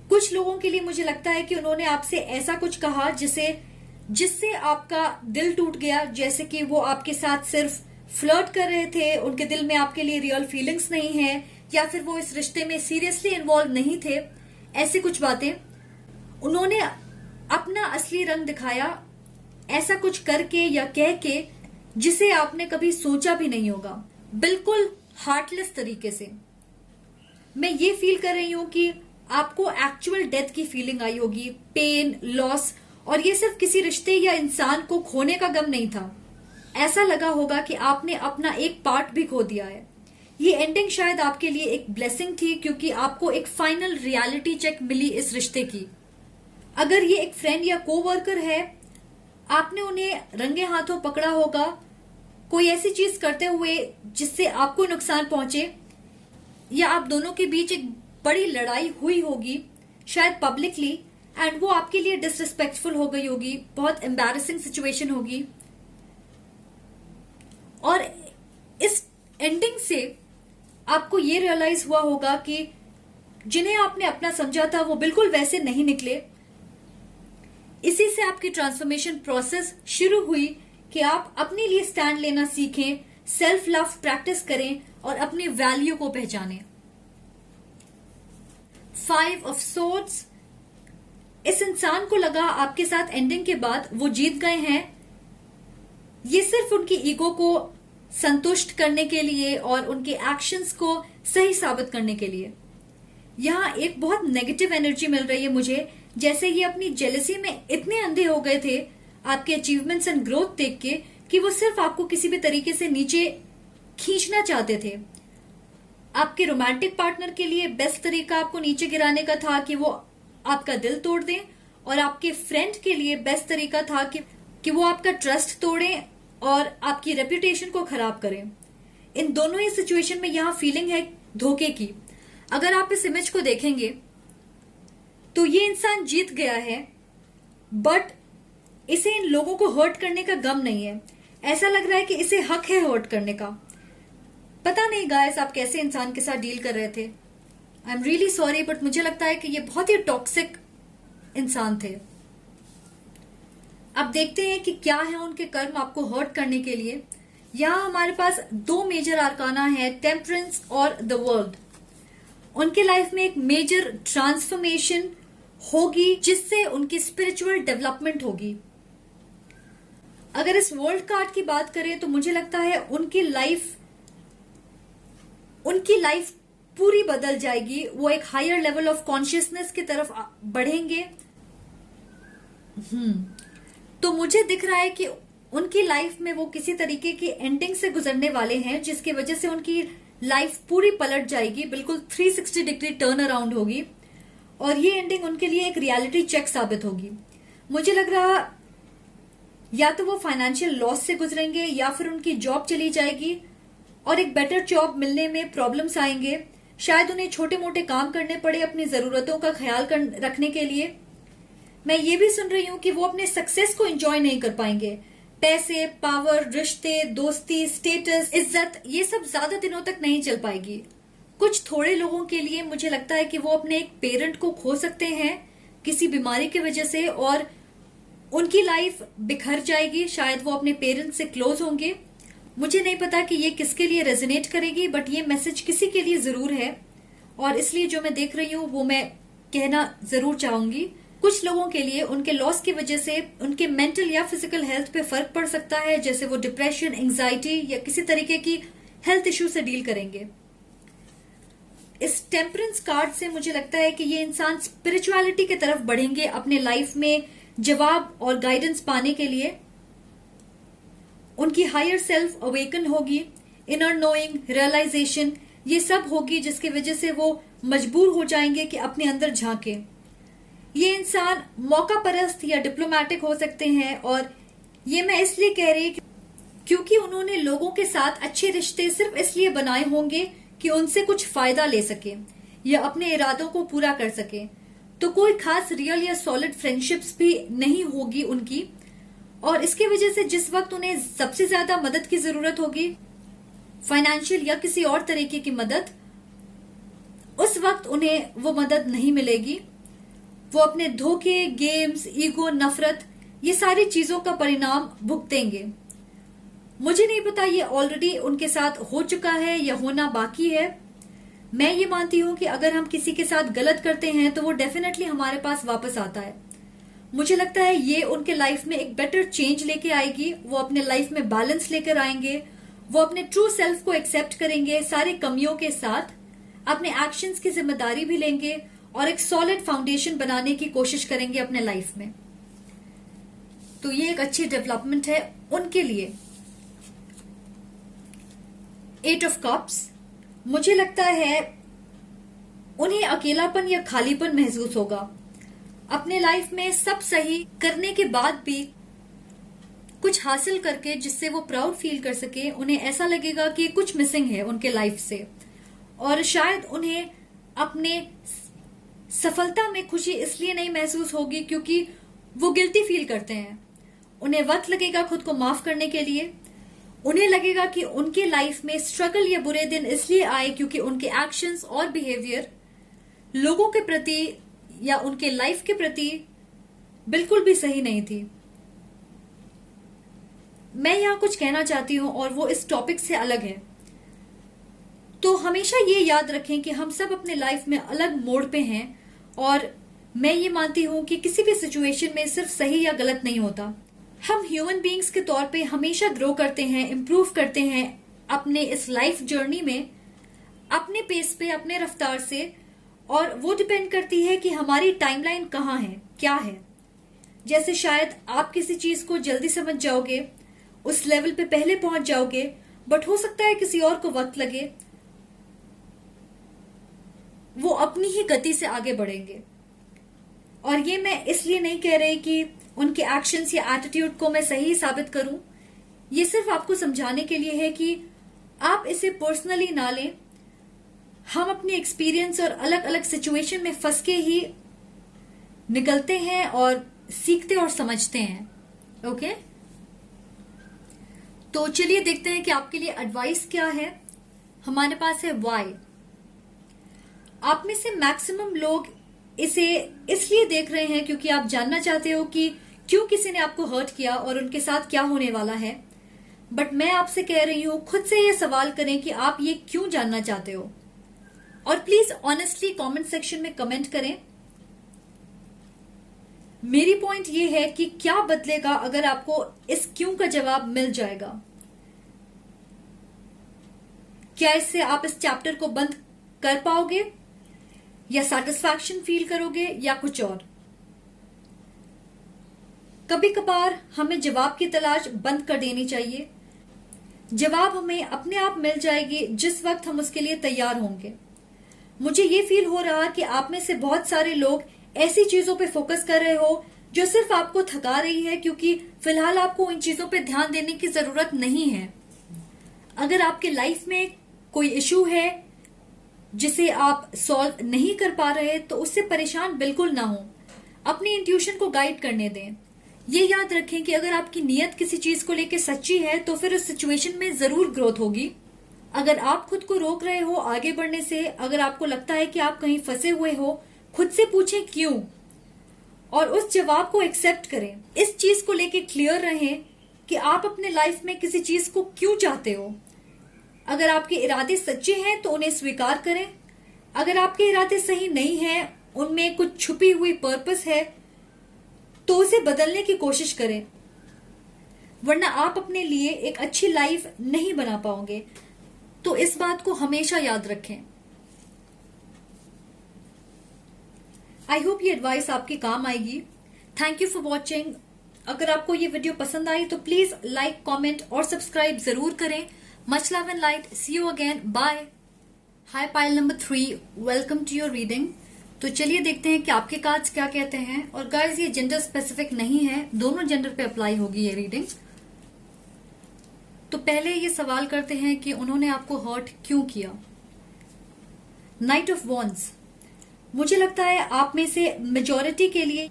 कुछ लोगों के लिए मुझे लगता है कि उन्होंने आपसे ऐसा कुछ कहा जिससे आपका दिल टूट गया, जैसे कि वो आपके साथ सिर्फ फ्लर्ट कर रहे थे, उनके दिल में आपके लिए रियल फीलिंग्स नहीं है, या फिर वो इस रिश्ते में सीरियसली इन्वॉल्व नहीं थे। ऐसी कुछ बातें उन्होंने अपना असली रंग दिखाया, ऐसा कुछ करके या कह के जिसे आपने कभी सोचा भी नहीं होगा, बिल्कुल हार्टलेस तरीके से। मैं ये फील कर रही हूं कि आपको एक्चुअल डेथ की फीलिंग आई होगी, पेन, लॉस, और ये सिर्फ किसी रिश्ते या इंसान को खोने का गम नहीं था। ऐसा लगा होगा कि आपने अपना एक पार्ट भी खो दिया है। ये एंडिंग शायद आपके लिए एक ब्लेसिंग थी, क्योंकि आपको एक फाइनल रियलिटी चेक मिली इस रिश्ते की। अगर ये एक फ्रेंड या कोवर्कर है, आपने उन्हें रंगे हाथों पकड़ा होगा कोई ऐसी चीज करते हुए जिससे आपको नुकसान पहुंचे, या आप दोनों के बीच एक बड़ी लड़ाई हुई होगी, शायद पब्लिकली, एंड वो आपके लिए डिसरिस्पेक्टफुल हो गई होगी, बहुत एम्बैरेसिंग सिचुएशन होगी। और इस एंडिंग से आपको ये रियलाइज हुआ होगा कि जिन्हें आपने अपना समझा था वो बिल्कुल वैसे नहीं निकले। इसी से आपकी ट्रांसफॉर्मेशन प्रोसेस शुरू हुई कि आप अपने लिए स्टैंड लेना सीखें, सेल्फ लव प्रैक्टिस करें और अपनी वैल्यू को पहचानें। 5 ऑफ सोर्ड्स, इस इंसान को लगा आपके साथ एंडिंग के बाद वो जीत गए हैं, ये सिर्फ उनकी ईगो को संतुष्ट करने के लिए और उनके एक्शंस को सही साबित करने के लिए। यहां एक बहुत नेगेटिव एनर्जी मिल रही है मुझे, जैसे ये अपनी जेलसी में इतने अंधे हो गए थे आपके अचीवमेंट्स एंड ग्रोथ देख के कि वो सिर्फ आपको किसी भी तरीके से नीचे खींचना चाहते थे। आपके रोमांटिक पार्टनर के लिए बेस्ट तरीका आपको नीचे गिराने का था कि वो आपका दिल तोड़ दें, और आपके फ्रेंड के लिए बेस्ट तरीका था कि वो आपका ट्रस्ट तोड़ें और आपकी रेपुटेशन को खराब करें। इन दोनों ही सिचुएशन में यहां फीलिंग है धोखे की। अगर आप इस इमेज को देखेंगे तो ये इंसान जीत गया है, बट इसे इन लोगों को हर्ट करने का गम नहीं है। ऐसा लग रहा है कि इसे हक है हर्ट करने का। पता नहीं गाइस आप कैसे इंसान के साथ डील कर रहे थे। I am really sorry, but मुझे लगता है कि ये बहुत ही टॉक्सिक इंसान थे। अब देखते हैं कि क्या है उनके कर्म आपको हर्ट करने के लिए। यहां हमारे पास 2 मेजर आर्काना है, टेम्परेंस और द वर्ल्ड। उनके लाइफ में एक मेजर ट्रांसफॉर्मेशन होगी जिससे उनकी स्पिरिचुअल डेवलपमेंट होगी। अगर इस वर्ल्ड कार्ड की बात करें तो मुझे लगता है उनकी लाइफ पूरी बदल जाएगी। वो एक हायर लेवल ऑफ कॉन्शियसनेस की तरफ बढ़ेंगे। तो मुझे दिख रहा है कि उनकी लाइफ में वो किसी तरीके की एंडिंग से गुजरने वाले हैं, जिसकी वजह से उनकी लाइफ पूरी पलट जाएगी, बिल्कुल 360 डिग्री टर्न अराउंड होगी, और ये एंडिंग उनके लिए एक रियलिटी चेक साबित होगी। मुझे लग रहा या तो वो फाइनेंशियल लॉस से गुजरेंगे, या फिर उनकी जॉब चली जाएगी और एक बेटर जॉब मिलने में प्रॉब्लम्स आएंगे। शायद उन्हें छोटे मोटे काम करने पड़े अपनी जरूरतों का ख्याल रखने के लिए। मैं ये भी सुन रही हूं कि वो अपने सक्सेस को एंजॉय नहीं कर पाएंगे। पैसे, पावर, रिश्ते, दोस्ती, स्टेटस, इज्जत, ये सब ज्यादा दिनों तक नहीं चल पाएगी। कुछ थोड़े लोगों के लिए मुझे लगता है कि वो अपने एक पेरेंट को खो सकते हैं किसी बीमारी की वजह से, और उनकी लाइफ बिखर जाएगी। शायद वो अपने पेरेंट्स से क्लोज होंगे। मुझे नहीं पता कि ये किसके लिए रेजोनेट करेगी, बट ये मैसेज किसी के लिए जरूर है, और इसलिए जो मैं देख रही हूं वो मैं कहना जरूर चाहूंगी। कुछ लोगों के लिए उनके लॉस की वजह से उनके मेंटल या फिजिकल हेल्थ पे फर्क पड़ सकता है, जैसे वो डिप्रेशन, एंजाइटी या किसी तरीके की हेल्थ इश्यू से डील करेंगे। इस टेम्परेंस कार्ड से मुझे लगता है कि ये इंसान स्पिरिचुअलिटी की तरफ बढ़ेंगे अपने लाइफ में जवाब और गाइडेंस पाने के लिए। उनकी हायर सेल्फ अवेकन होगी, इनर नोइंग, रियलाइजेशन, ये सब होगी, जिसकी वजह से वो मजबूर हो जाएंगे कि अपने अंदर झांके। ये इंसान मौका परस्त या डिप्लोमेटिक हो सकते हैं, और ये मैं इसलिए कह रही क्योंकि उन्होंने लोगों के साथ अच्छे रिश्ते सिर्फ इसलिए बनाए होंगे कि उनसे कुछ फायदा ले सके या अपने इरादों को पूरा कर सके। तो कोई खास रियल या सॉलिड फ्रेंडशिप्स भी नहीं होगी उनकी, और इसकी वजह से जिस वक्त उन्हें सबसे ज्यादा मदद की जरूरत होगी, फाइनेंशियल या किसी और तरीके की मदद, उस वक्त उन्हें वो मदद नहीं मिलेगी। वो अपने धोखे, गेम्स, ईगो, नफरत, ये सारी चीजों का परिणाम भुगतेंगे। मुझे नहीं पता ये ऑलरेडी उनके साथ हो चुका है या होना बाकी है। मैं ये मानती हूं कि अगर हम किसी के साथ गलत करते हैं तो वो डेफिनेटली हमारे पास वापस आता है। मुझे लगता है ये उनके लाइफ में एक बेटर चेंज लेके आएगी। वो अपने लाइफ में बैलेंस लेकर आएंगे, वो अपने ट्रू सेल्फ को एक्सेप्ट करेंगे सारी कमियों के साथ, अपने एक्शंस की जिम्मेदारी भी लेंगे और एक सॉलिड फाउंडेशन बनाने की कोशिश करेंगे अपने लाइफ में। तो ये एक अच्छी डेवलपमेंट है उनके लिए। 8 ऑफ कप्स, मुझे लगता है उन्हें अकेलापन या खालीपन महसूस होगा। अपने लाइफ में सब सही करने के बाद भी कुछ हासिल करके जिससे वो प्राउड फील कर सके, उन्हें ऐसा लगेगा कि कुछ मिसिंग है उनके लाइफ से, और शायद उन्हें अपने सफलता में खुशी इसलिए नहीं महसूस होगी क्योंकि वो गिल्टी फील करते हैं। उन्हें वक्त लगेगा खुद को माफ करने के लिए। उन्हें लगेगा कि उनके लाइफ में स्ट्रगल या बुरे दिन इसलिए आए क्योंकि उनके एक्शंस और बिहेवियर लोगों के प्रति या उनके लाइफ के प्रति बिल्कुल भी सही नहीं थी। मैं यहां कुछ कहना चाहती हूं और वो इस टॉपिक से अलग है। तो हमेशा ये याद रखें कि हम सब अपने लाइफ में अलग मोड़ पे हैं, और मैं ये मानती हूं कि किसी भी सिचुएशन में सिर्फ सही या गलत नहीं होता। हम ह्यूमन बीइंग्स के तौर पे हमेशा ग्रो करते हैं, इम्प्रूव करते हैं अपने इस लाइफ जर्नी में, अपने पेस पे, अपने रफ्तार से, और वो डिपेंड करती है कि हमारी टाइमलाइन कहाँ है, क्या है। जैसे शायद आप किसी चीज को जल्दी समझ जाओगे, उस लेवल पे पहले पहुंच जाओगे, बट हो सकता है किसी और को वक्त लगे, वो अपनी ही गति से आगे बढ़ेंगे। और ये मैं इसलिए नहीं कह रही कि उनके एक्शंस या एटीट्यूड को मैं सही साबित करूं। ये सिर्फ आपको समझाने के लिए है कि आप इसे पर्सनली ना लें। हम अपने एक्सपीरियंस और अलग अलग सिचुएशन में फंस के ही निकलते हैं और सीखते और समझते हैं। ओके, तो चलिए देखते हैं कि आपके लिए एडवाइस क्या है। हमारे पास है वाई। आप में से मैक्सिमम लोग इसे इसलिए देख रहे हैं क्योंकि आप जानना चाहते हो कि क्यों किसी ने आपको हर्ट किया और उनके साथ क्या होने वाला है। बट मैं आपसे कह रही हूं, खुद से ये सवाल करें कि आप ये क्यों जानना चाहते हो, और प्लीज ऑनेस्टली कमेंट सेक्शन में कमेंट करें। मेरी पॉइंट ये है कि क्या बदलेगा अगर आपको इस क्यों का जवाब मिल जाएगा। क्या इससे आप इस चैप्टर को बंद कर पाओगे, या सेटिस्फैक्शन फील करोगे, या कुछ और। कभी कभार हमें जवाब की तलाश बंद कर देनी चाहिए। जवाब हमें अपने आप मिल जाएगी जिस वक्त हम उसके लिए तैयार होंगे। मुझे ये फील हो रहा कि आप में से बहुत सारे लोग ऐसी चीजों पे फोकस कर रहे हो जो सिर्फ आपको थका रही है, क्योंकि फिलहाल आपको इन चीजों पे ध्यान देने की जरूरत नहीं है। अगर आपके लाइफ में कोई इशू है जिसे आप सॉल्व नहीं कर पा रहे, तो उससे परेशान बिल्कुल ना हो। अपनी इंट्यूशन को गाइड करने दें। ये याद रखें कि अगर आपकी नीयत किसी चीज को लेकर सच्ची है तो फिर उस सिचुएशन में जरूर ग्रोथ होगी। अगर आप खुद को रोक रहे हो आगे बढ़ने से, अगर आपको लगता है कि आप कहीं फंसे हुए हो, खुद से पूछें क्यों, और उस जवाब को एक्सेप्ट करें। इस चीज को लेके क्लियर रहें कि आप अपने लाइफ में किसी चीज को क्यों चाहते हो। अगर आपके इरादे सच्चे हैं तो उन्हें स्वीकार करें। अगर आपके इरादे सही नहीं हैं, उनमें कुछ छुपी हुई पर्पस है, तो उसे बदलने की कोशिश करें, वरना आप अपने लिए एक अच्छी लाइफ नहीं बना पाओगे। तो इस बात को हमेशा याद रखें। आई होप ये एडवाइस आपके काम आएगी। Thank you for watching. अगर आपको ये वीडियो पसंद आई तो प्लीज लाइक, कमेंट और सब्सक्राइब जरूर करें। Much love and light. See you again. Bye. Hi pile number 3, welcome to your reading. तो चलिए देखते हैं कि आपके कार्ड्स क्या कहते हैं। और गाइस ये जेंडर स्पेसिफिक नहीं है, दोनों जेंडर पे अप्लाई होगी ये रीडिंग। तो पहले ये सवाल करते हैं कि उन्होंने आपको हर्ट क्यों किया। नाइट ऑफ वॉन्ड्स, मुझे लगता है आप में से मेजॉरिटी के लिए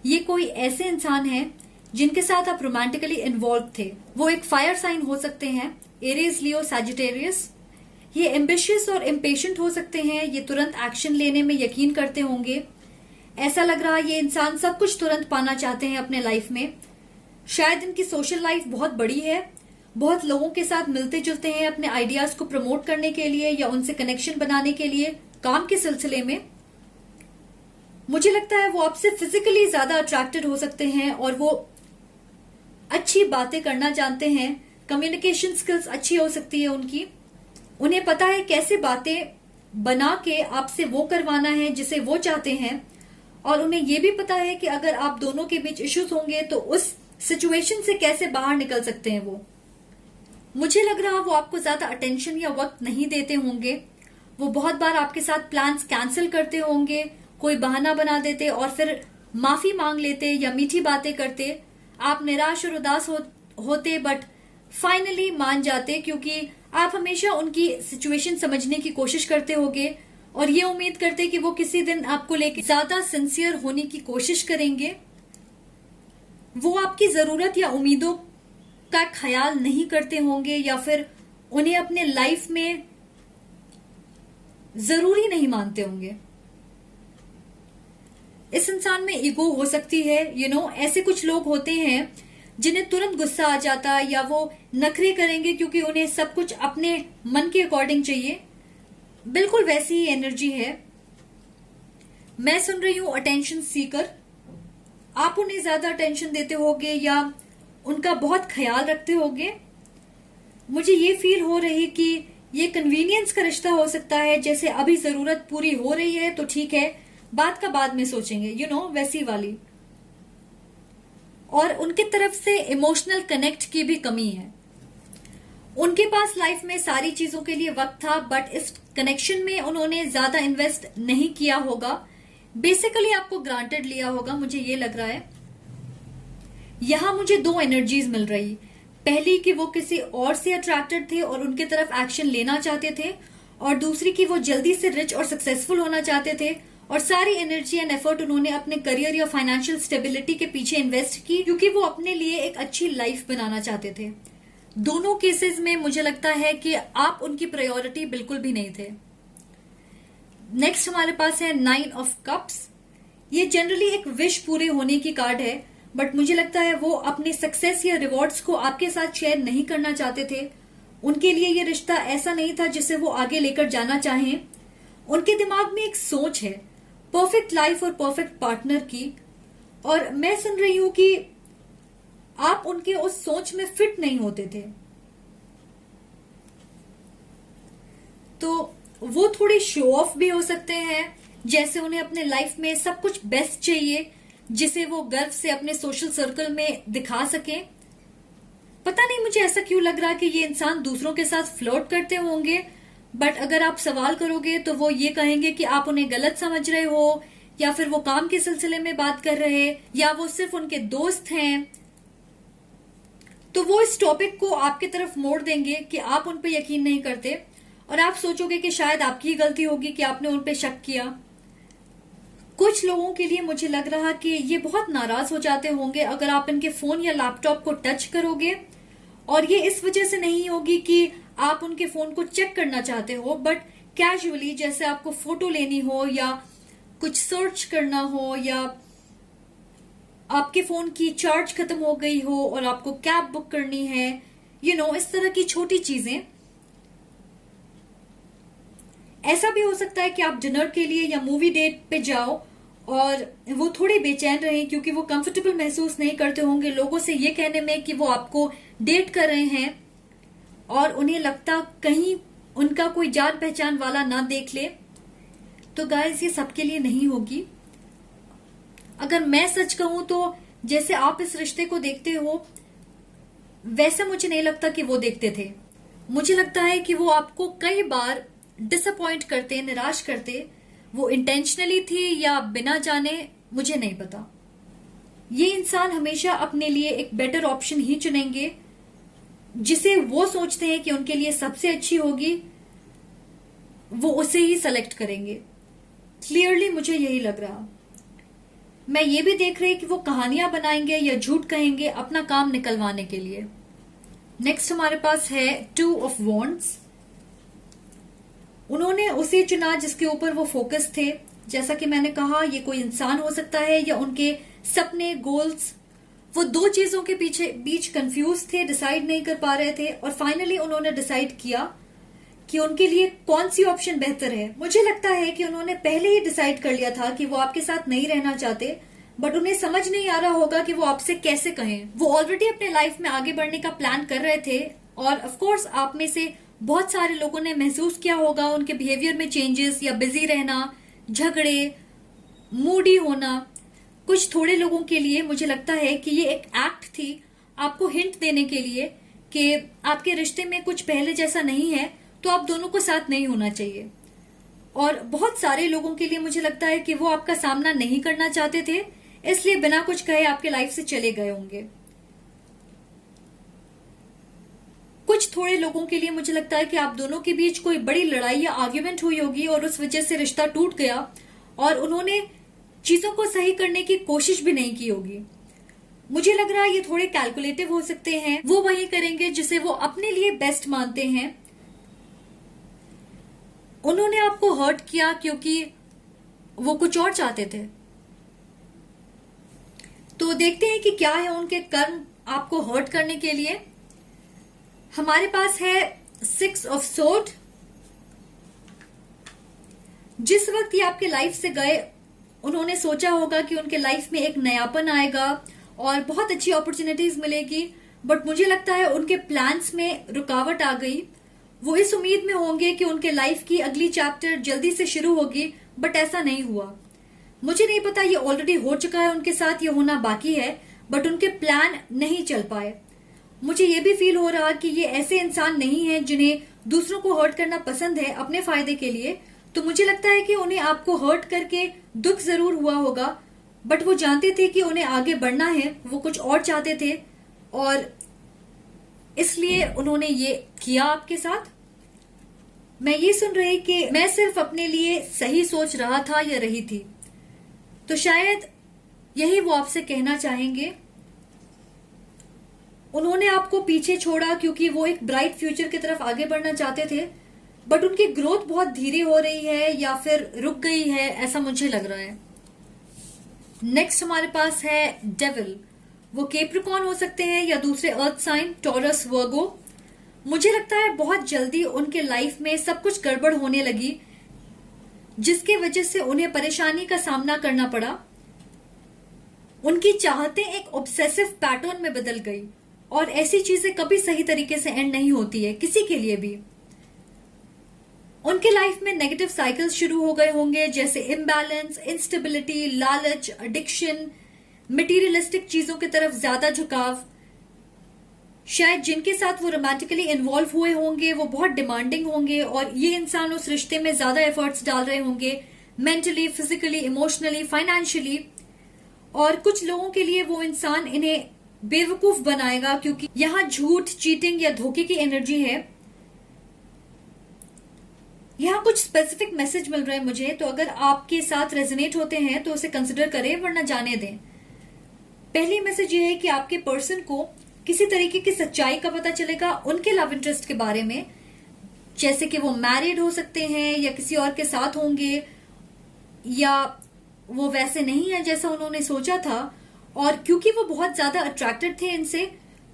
ये कोई ऐसे इंसान हैं जिनके साथ आप रोमांटिकली इन्वॉल्व थे। वो एक फायर साइन हो सकते हैं, एरीज, लियो, सैजिटेरियस। ये एम्बिशियस और इम्पेशेंट हो सकते हैं, ये तुरंत एक्शन लेने में यकीन करते होंगे। ऐसा लग रहा है ये इंसान सब कुछ तुरंत पाना चाहते हैं अपने लाइफ में। शायद इनकी सोशल लाइफ बहुत बड़ी है, बहुत लोगों के साथ मिलते जुलते हैं अपने आइडियाज को प्रमोट करने के लिए या उनसे कनेक्शन बनाने के लिए काम के सिलसिले में। मुझे लगता है वो आपसे फिजिकली ज्यादा अट्रैक्टेड हो सकते हैं और वो अच्छी बातें करना जानते हैं। कम्युनिकेशन स्किल्स अच्छी हो सकती है उनकी। उन्हें पता है कैसे बातें बना के आपसे वो करवाना है जिसे वो चाहते हैं। और उन्हें ये भी पता है कि अगर आप दोनों के बीच इश्यूज होंगे तो उस सिचुएशन से कैसे बाहर निकल सकते हैं वो। मुझे लग रहा है वो आपको ज्यादा अटेंशन या वक्त नहीं देते होंगे। वो बहुत बार आपके साथ प्लान्स कैंसिल करते होंगे, कोई बहाना बना देते और फिर माफी मांग लेते या मीठी बातें करते। आप निराश और उदास होते बट फाइनली मान जाते, क्योंकि आप हमेशा उनकी सिचुएशन समझने की कोशिश करते होगे और ये उम्मीद करते कि वो किसी दिन आपको लेकर ज्यादा सिंसियर होने की कोशिश करेंगे। वो आपकी जरूरत या उम्मीदों का ख्याल नहीं करते होंगे या फिर उन्हें अपने लाइफ में जरूरी नहीं मानते होंगे। इस इंसान में ईगो हो सकती है। ऐसे कुछ लोग होते हैं जिन्हें तुरंत गुस्सा आ जाता है या वो नखरे करेंगे क्योंकि उन्हें सब कुछ अपने मन के अकॉर्डिंग चाहिए। बिल्कुल वैसी ही एनर्जी है। मैं सुन रही हूं अटेंशन सीकर। आप उन्हें ज्यादा अटेंशन देते होगे या उनका बहुत ख्याल रखते होगे। मुझे ये फील हो रही कि ये कन्वीनियंस का रिश्ता हो सकता है, जैसे अभी जरूरत पूरी हो रही है तो ठीक है, बात का बाद में सोचेंगे, वैसी वाली। और उनके तरफ से इमोशनल कनेक्ट की भी कमी है। उनके पास लाइफ में सारी चीजों के लिए वक्त था बट इस कनेक्शन में उन्होंने ज्यादा इन्वेस्ट नहीं किया होगा। बेसिकली आपको ग्रांटेड लिया होगा, मुझे ये लग रहा है। यहां मुझे दो एनर्जीज मिल रही। पहली कि वो किसी और से अट्रैक्टेड थे और उनके तरफ एक्शन लेना चाहते थे, और दूसरी कि वो जल्दी से रिच और सक्सेसफुल होना चाहते थे और सारी एनर्जी एंड एफर्ट उन्होंने अपने करियर या फाइनेंशियल स्टेबिलिटी के पीछे इन्वेस्ट की क्योंकि वो अपने लिए एक अच्छी लाइफ बनाना चाहते थे। दोनों केसेस में मुझे लगता है कि आप उनकी प्रायोरिटी बिल्कुल भी नहीं थे। नेक्स्ट हमारे पास है 9 ऑफ कप्स। ये जनरली एक विश पूरे होने की कार्ड है बट मुझे लगता है वो अपने सक्सेस या रिवॉर्ड्स को आपके साथ शेयर नहीं करना चाहते थे। उनके लिए ये रिश्ता ऐसा नहीं था जिसे वो आगे लेकर जाना चाहें। उनके दिमाग में एक सोच है परफेक्ट लाइफ और परफेक्ट पार्टनर की, और मैं सुन रही हूं कि आप उनके उस सोच में फिट नहीं होते थे। तो वो थोड़े शो ऑफ भी हो सकते हैं, जैसे उन्हें अपने लाइफ में सब कुछ बेस्ट चाहिए जिसे वो गर्व से अपने सोशल सर्कल में दिखा सकें। पता नहीं मुझे ऐसा क्यों लग रहा कि ये इंसान दूसरों के साथ फ्लर्ट करते होंगे, बट अगर आप सवाल करोगे तो वो ये कहेंगे कि आप उन्हें गलत समझ रहे हो या फिर वो काम के सिलसिले में बात कर रहे या वो सिर्फ उनके दोस्त हैं। तो वो इस टॉपिक को आपकी तरफ मोड़ देंगे कि आप उन पे यकीन नहीं करते और आप सोचोगे कि शायद आपकी गलती होगी कि आपने उन पे शक किया। कुछ लोगों के लिए मुझे लग रहा कि ये बहुत नाराज हो जाते होंगे अगर आप इनके फोन या लैपटॉप को टच करोगे, और ये इस वजह से नहीं होगी कि आप उनके फोन को चेक करना चाहते हो, बट कैजुअली जैसे आपको फोटो लेनी हो या कुछ सर्च करना हो या आपके फोन की चार्ज खत्म हो गई हो और आपको कैब बुक करनी है, इस तरह की छोटी चीजें। ऐसा भी हो सकता है कि आप डिनर के लिए या मूवी डेट पे जाओ और वो थोड़े बेचैन रहे क्योंकि वो कंफर्टेबल महसूस नहीं करते होंगे लोगों से ये कहने में कि वो आपको डेट कर रहे हैं, और उन्हें लगता कहीं उनका कोई जान पहचान वाला ना देख ले। तो गाइस ये सबके लिए नहीं होगी। अगर मैं सच कहूं तो जैसे आप इस रिश्ते को देखते हो वैसा मुझे नहीं लगता कि वो देखते थे। मुझे लगता है कि वो आपको कई बार डिसअपॉइंट करते, निराश करते, वो इंटेंशनली थी या बिना जाने, मुझे नहीं पता। ये इंसान हमेशा अपने लिए एक बेटर ऑप्शन ही चुनेंगे, जिसे वो सोचते हैं कि उनके लिए सबसे अच्छी होगी, वो उसे ही सेलेक्ट करेंगे। क्लियरली मुझे यही लग रहा। मैं ये भी देख रही कि वो कहानियां बनाएंगे या झूठ कहेंगे अपना काम निकलवाने के लिए। नेक्स्ट हमारे पास है 2 ऑफ वॉन्ड्स। उन्होंने उसे चुना जिसके ऊपर वो फोकस थे। जैसा कि मैंने कहा, ये कोई इंसान हो सकता है या उनके सपने, गोल्स। वो दो चीजों के बीच कंफ्यूज थे, डिसाइड नहीं कर पा रहे थे, और फाइनली उन्होंने डिसाइड किया कि उनके लिए कौन सी ऑप्शन बेहतर है। मुझे लगता है कि उन्होंने पहले ही डिसाइड कर लिया था कि वो आपके साथ नहीं रहना चाहते, बट उन्हें समझ नहीं आ रहा होगा कि वो आपसे कैसे कहें। वो ऑलरेडी अपने लाइफ में आगे बढ़ने का प्लान कर रहे थे, और ऑफ कोर्स आप में से बहुत सारे लोगों ने महसूस किया होगा उनके बिहेवियर में चेंजेस, या बिजी रहना, झगड़े, मूडी होना। कुछ थोड़े लोगों के लिए मुझे लगता है कि ये एक एक्ट थी आपको हिंट देने के लिए कि आपके रिश्ते में कुछ पहले जैसा नहीं है, तो आप दोनों को साथ नहीं होना चाहिए। और बहुत सारे लोगों के लिए मुझे लगता है कि वो आपका सामना नहीं करना चाहते थे, इसलिए बिना कुछ कहे आपके लाइफ से चले गए होंगे। कुछ थोड़े लोगों के लिए मुझे लगता है कि आप दोनों के बीच कोई बड़ी लड़ाई या आर्ग्यूमेंट हुई होगी और उस वजह से रिश्ता टूट गया, और उन्होंने चीजों को सही करने की कोशिश भी नहीं की होगी। मुझे लग रहा है ये थोड़े कैलकुलेटिव हो सकते हैं। वो वही करेंगे जिसे वो अपने लिए बेस्ट मानते हैं। उन्होंने आपको हर्ट किया क्योंकि वो कुछ और चाहते थे। तो देखते हैं कि क्या है उनके कर्म आपको हर्ट करने के लिए। हमारे पास है 6 ऑफ सोर्ड। जिस वक्त ये आपके लाइफ से गए, उन्होंने सोचा होगा कि उनके लाइफ में एक नयापन आएगा और बहुत अच्छी अपॉर्चुनिटीज मिलेगी, बट मुझे लगता है उनके प्लान्स में रुकावट आ गई। वो इस उम्मीद में होंगे कि उनके लाइफ की अगली चैप्टर जल्दी से शुरू होगी, बट ऐसा नहीं हुआ। मुझे नहीं पता ये ऑलरेडी हो चुका है उनके साथ, ये होना बाकी है, बट उनके प्लान नहीं चल पाए। मुझे ये भी फील हो रहा कि ये ऐसे इंसान नहीं है जिन्हें दूसरों को हर्ट करना पसंद है अपने फायदे के लिए। तो मुझे लगता है कि उन्हें आपको हर्ट करके दुख जरूर हुआ होगा, बट वो जानते थे कि उन्हें आगे बढ़ना है, वो कुछ और चाहते थे, और इसलिए उन्होंने ये किया आपके साथ। मैं ये सुन रही कि मैं सिर्फ अपने लिए सही सोच रहा था या रही थी, तो शायद यही वो आपसे कहना चाहेंगे। उन्होंने आपको पीछे छोड़ा क्योंकि वो एक ब्राइट फ्यूचर की तरफ आगे बढ़ना चाहते थे, बट उनकी ग्रोथ बहुत धीरे हो रही है या फिर रुक गई है, ऐसा मुझे लग रहा है। नेक्स्ट हमारे पास है डेविल। वो कैप्रिकॉर्न हो सकते हैं या दूसरे अर्थ साइन, टॉरस, वर्गो। मुझे लगता है बहुत जल्दी उनके लाइफ में सब कुछ गड़बड़ होने लगी, जिसकी वजह से उन्हें परेशानी का सामना करना पड़ा। उनकी चाहतें एक ऑब्सेसिव पैटर्न में बदल गई, और ऐसी चीजें कभी सही तरीके से एंड नहीं होती है किसी के लिए भी। उनके लाइफ में नेगेटिव साइकिल्स शुरू हो गए होंगे, जैसे इम्बैलेंस, इंस्टेबिलिटी, लालच, एडिक्शन, मटेरियलिस्टिक चीजों की तरफ ज्यादा झुकाव। शायद जिनके साथ वो रोमांटिकली इन्वॉल्व हुए होंगे वो बहुत डिमांडिंग होंगे, और ये इंसान उस रिश्ते में ज्यादा एफर्ट्स डाल रहे होंगे, मेंटली, फिजिकली, इमोशनली, फाइनेंशियली। और कुछ लोगों के लिए वो इंसान इन्हें बेवकूफ बनाएगा, क्योंकि यहां झूठ, चीटिंग या धोखे की एनर्जी है। यहाँ कुछ स्पेसिफिक मैसेज मिल रहे हैं मुझे, तो अगर आपके साथ रेजोनेट होते हैं तो उसे कंसिडर करें, वरना जाने दें। पहली मैसेज ये है कि आपके पर्सन को किसी तरीके की सच्चाई का पता चलेगा उनके लव इंटरेस्ट के बारे में, जैसे कि वो मैरिड हो सकते हैं या किसी और के साथ होंगे, या वो वैसे नहीं है जैसा उन्होंने सोचा था, और क्योंकि वो बहुत ज्यादा अट्रैक्टेड थे इनसे,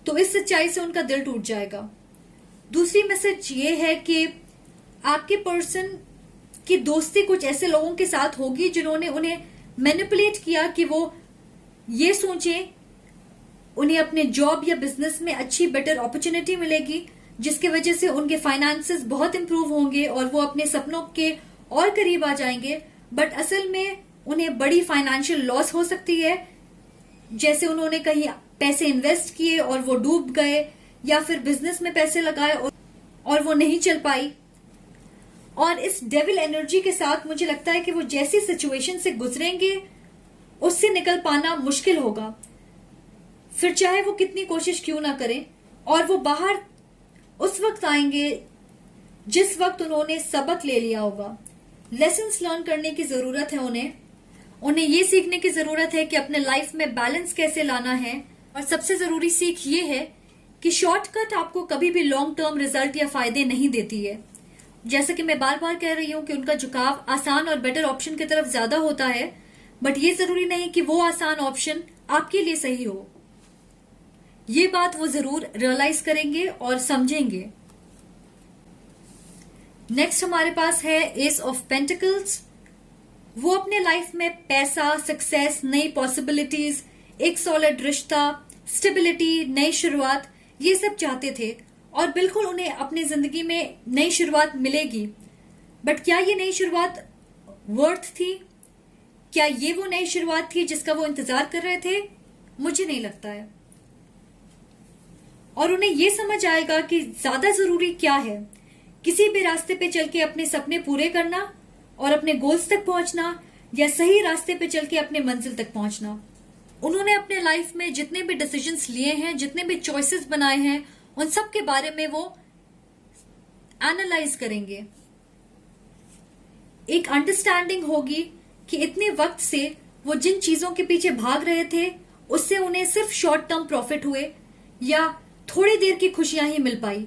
तो इस सच्चाई से उनका दिल टूट जाएगा। दूसरी मैसेज ये है कि आपके पर्सन की दोस्ती कुछ ऐसे लोगों के साथ होगी जिन्होंने उन्हें मैनिपुलेट किया कि वो ये सोचें उन्हें अपने जॉब या बिजनेस में अच्छी बेटर अपॉर्चुनिटी मिलेगी, जिसकी वजह से उनके फाइनेंसेस बहुत इंप्रूव होंगे और वो अपने सपनों के और करीब आ जाएंगे। बट असल में उन्हें बड़ी फाइनेंशियल लॉस हो सकती है, जैसे उन्होंने कहीं पैसे इन्वेस्ट किए और वो डूब गए, या फिर बिजनेस में पैसे लगाए और वो नहीं चल पाई। और इस डेविल एनर्जी के साथ मुझे लगता है कि वो जैसी सिचुएशन से गुजरेंगे उससे निकल पाना मुश्किल होगा, फिर चाहे वो कितनी कोशिश क्यों ना करें। और वो बाहर उस वक्त आएंगे जिस वक्त उन्होंने सबक ले लिया होगा। लेसन्स लर्न करने की जरूरत है उन्हें ये सीखने की जरूरत है कि अपने लाइफ में बैलेंस कैसे लाना है। और सबसे जरूरी सीख ये है कि शॉर्टकट आपको कभी भी लॉन्ग टर्म रिजल्ट या फायदे नहीं देती है। जैसे कि मैं बार बार कह रही हूं कि उनका झुकाव आसान और बेटर ऑप्शन की तरफ ज्यादा होता है, बट ये जरूरी नहीं कि वो आसान ऑप्शन आपके लिए सही हो। ये बात वो जरूर रियलाइज करेंगे और समझेंगे। नेक्स्ट हमारे पास है एस ऑफ पेंटिकल्स। वो अपने लाइफ में पैसा, सक्सेस, नई पॉसिबिलिटीज, एक सॉलिड रिश्ता, स्टेबिलिटी, नई शुरुआत, ये सब चाहते थे और बिल्कुल उन्हें अपनी जिंदगी में नई शुरुआत मिलेगी। बट क्या ये नई शुरुआत वर्थ थी? क्या ये वो नई शुरुआत थी जिसका वो इंतजार कर रहे थे? मुझे नहीं लगता है। और उन्हें ये समझ आएगा कि ज्यादा जरूरी क्या है, किसी भी रास्ते पे चल के अपने सपने पूरे करना और अपने गोल्स तक पहुंचना, या सही रास्ते पे चल के अपने मंजिल तक पहुंचना। उन्होंने अपने लाइफ में जितने भी डिसीजंस लिए हैं, जितने भी चॉइसेस बनाए हैं, उन सब के बारे में वो एनालाइज करेंगे। एक अंडरस्टैंडिंग होगी कि इतने वक्त से वो जिन चीजों के पीछे भाग रहे थे उससे उन्हें सिर्फ शॉर्ट टर्म प्रॉफिट हुए या थोड़ी देर की खुशियां ही मिल पाई,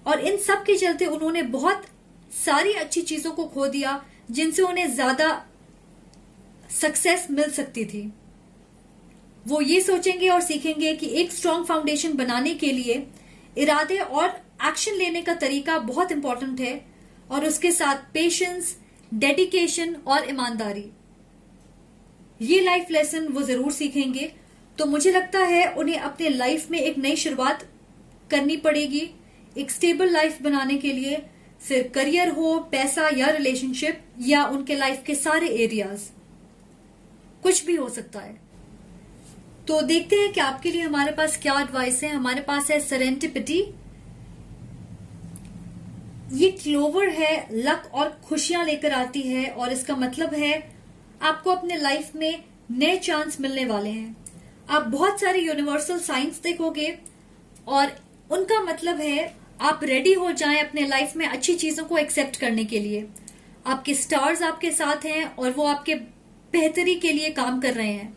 और इन सब के चलते उन्होंने बहुत सारी अच्छी चीजों को खो दिया जिनसे उन्हें ज्यादा सक्सेस मिल सकती थी। वो ये सोचेंगे और सीखेंगे कि एक स्ट्रांग फाउंडेशन बनाने के लिए इरादे और एक्शन लेने का तरीका बहुत इंपॉर्टेंट है, और उसके साथ पेशेंस, डेडिकेशन और ईमानदारी। ये लाइफ लेसन वो जरूर सीखेंगे। तो मुझे लगता है उन्हें अपने लाइफ में एक नई शुरुआत करनी पड़ेगी एक स्टेबल लाइफ बनाने के लिए, फिर करियर हो, पैसा या रिलेशनशिप, या उनके लाइफ के सारे एरियाज, कुछ भी हो सकता है। तो देखते हैं कि आपके लिए हमारे पास क्या एडवाइस है। हमारे पास है सेरेंटिपिटी। ये क्लोवर है, लक और खुशियां लेकर आती है, और इसका मतलब है आपको अपने लाइफ में नए चांस मिलने वाले हैं। आप बहुत सारे यूनिवर्सल साइंस देखोगे और उनका मतलब है आप रेडी हो जाएं अपने लाइफ में अच्छी चीजों को एक्सेप्ट करने के लिए। आपके स्टार्स आपके साथ हैं और वो आपके बेहतरी के लिए काम कर रहे हैं।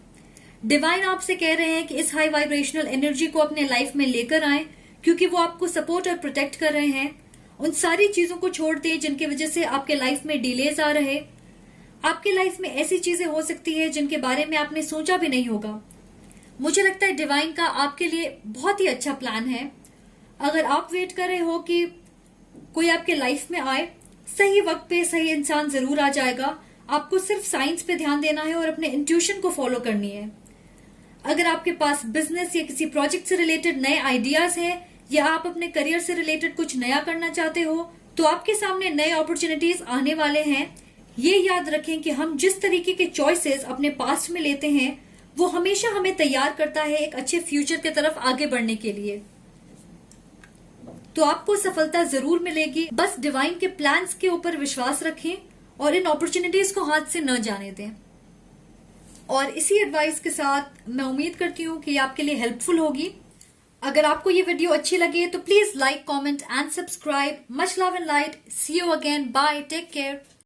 डिवाइन आपसे कह रहे हैं कि इस हाई वाइब्रेशनल एनर्जी को अपने लाइफ में लेकर आएं, क्योंकि वो आपको सपोर्ट और प्रोटेक्ट कर रहे हैं। उन सारी चीजों को छोड़ दें जिनकी वजह से आपके लाइफ में डिलेज आ रहे। आपके लाइफ में ऐसी चीजें हो सकती है जिनके बारे में आपने सोचा भी नहीं होगा। मुझे लगता है डिवाइन का आपके लिए बहुत ही अच्छा प्लान है। अगर आप वेट कर रहे हो कि कोई आपके लाइफ में आए, सही वक्त पे सही इंसान जरूर आ जाएगा। आपको सिर्फ साइंस पे ध्यान देना है और अपने इंट्यूशन को फॉलो करनी है। अगर आपके पास बिजनेस या किसी प्रोजेक्ट से रिलेटेड नए आइडियाज हैं, या आप अपने करियर से रिलेटेड कुछ नया करना चाहते हो, तो आपके सामने नए अपॉर्चुनिटीज आने वाले हैं। ये याद रखें कि हम जिस तरीके के चॉइसेस अपने पास्ट में लेते हैं वो हमेशा हमें तैयार करता है एक अच्छे फ्यूचर की तरफ आगे बढ़ने के लिए। तो आपको सफलता जरूर मिलेगी। बस डिवाइन के प्लान्स के ऊपर विश्वास रखें और इन अपॉर्चुनिटीज को हाथ से न जाने दें। और इसी एडवाइस के साथ मैं उम्मीद करती हूँ कि आपके लिए हेल्पफुल होगी। अगर आपको ये वीडियो अच्छी लगे तो please like, comment and subscribe. Much love and light. See you again. Bye. Take care.